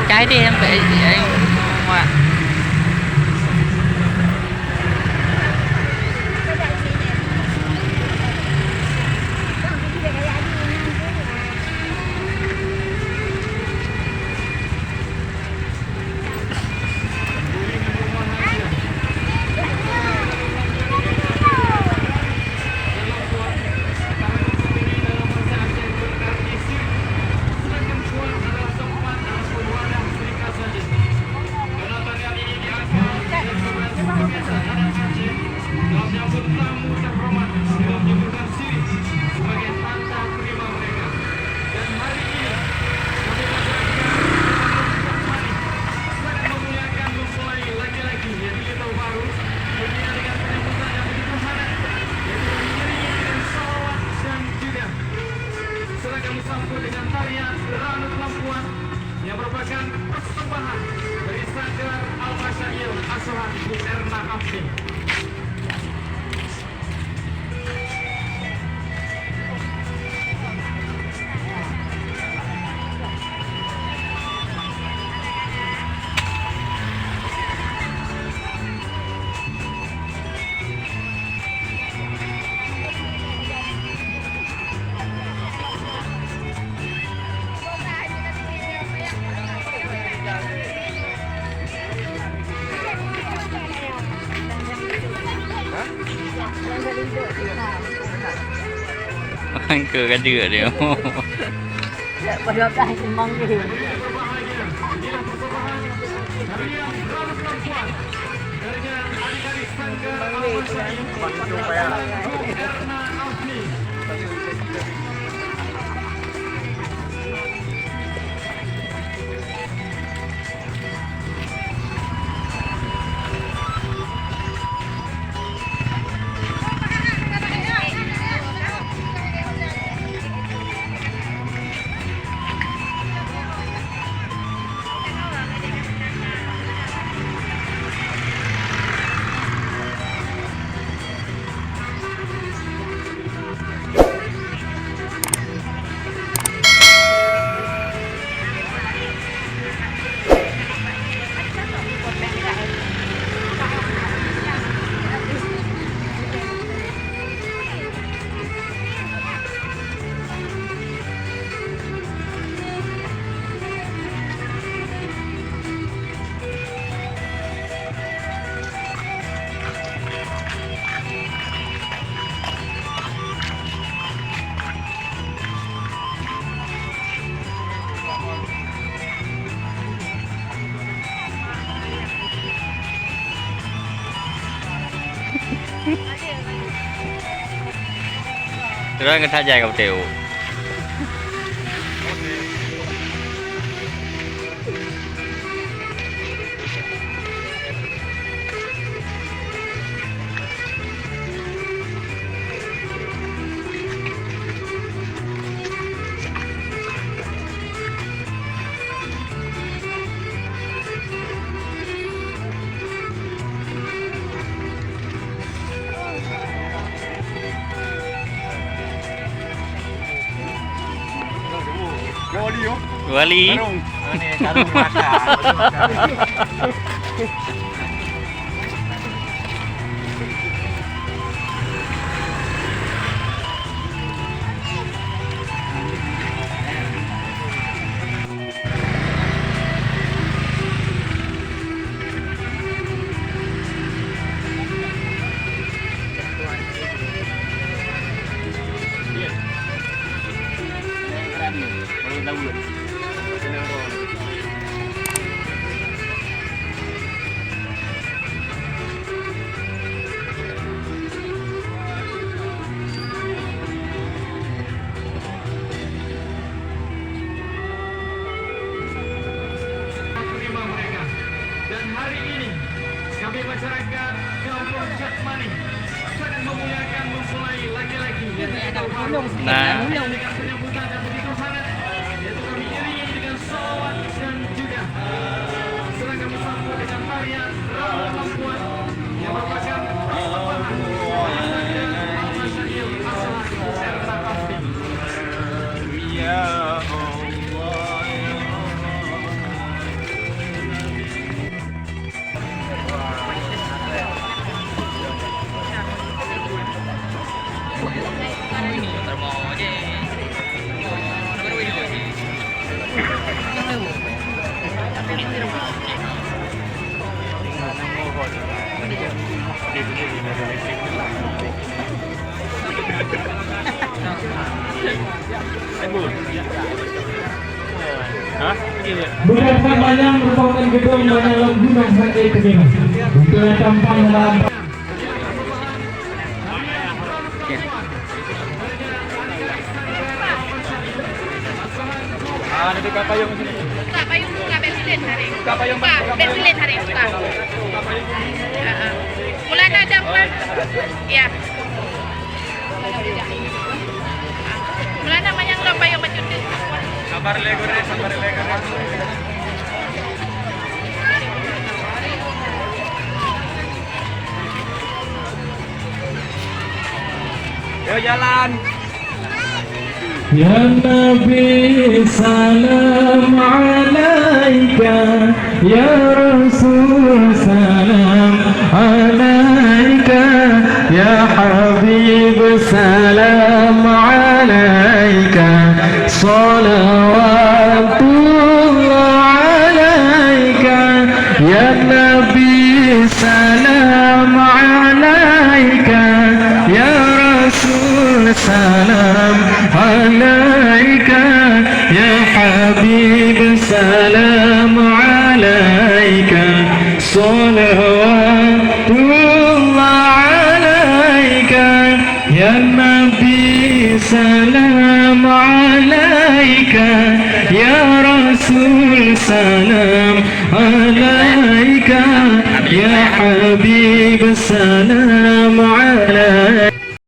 Cái đi em bị ngoạ. Disambut dengan tarian Ranut Lampuan yang merupakan persembahan dari Sanggar Al-Masyair asuhan Bu Erna Hamdi. Anh cười cái dừa đều. Berdoa emang gitu. Đó người ta dài 1 triệu. Wali. Karung makan. Dan hari ini kami masyarakat kampung Jakmani sangat memuliakan mempelai laki-laki Nah, dengan penyambutan yang begitu hangat, yaitu kami iringi dengan salawat dan juga serang kami sambut dengan tarian Raut Lampuan yang merupakan persembahan dari Raja Al-Masyair Aslan serta Pasti. Ya Allah. Bukan Panjang merupakan gedung dalam gunung Sanjay Kediri. Untuk campang dalam Nanti Kak Payung sini. Buka payung, buka bensin hari ini. Buka payung, Buka buka bensin payung. hari ini buka. Bulan ada bukan? Iya. Bulan namanya nggak payung bercuti. Sabar lego deh, sabar lego deh. Yo jalan. Ya Nabi salam alaika, Ya Rasul salam alaika, Ya Habib salam alaika, salawatullah alaika, Ya Nabi salam alaika, Ya Rasul salam عليك يا حبيب سلام عليك صلوات الله عليك يا نبي سلام عليك يا رسول سلام عليك يا حبيب سلام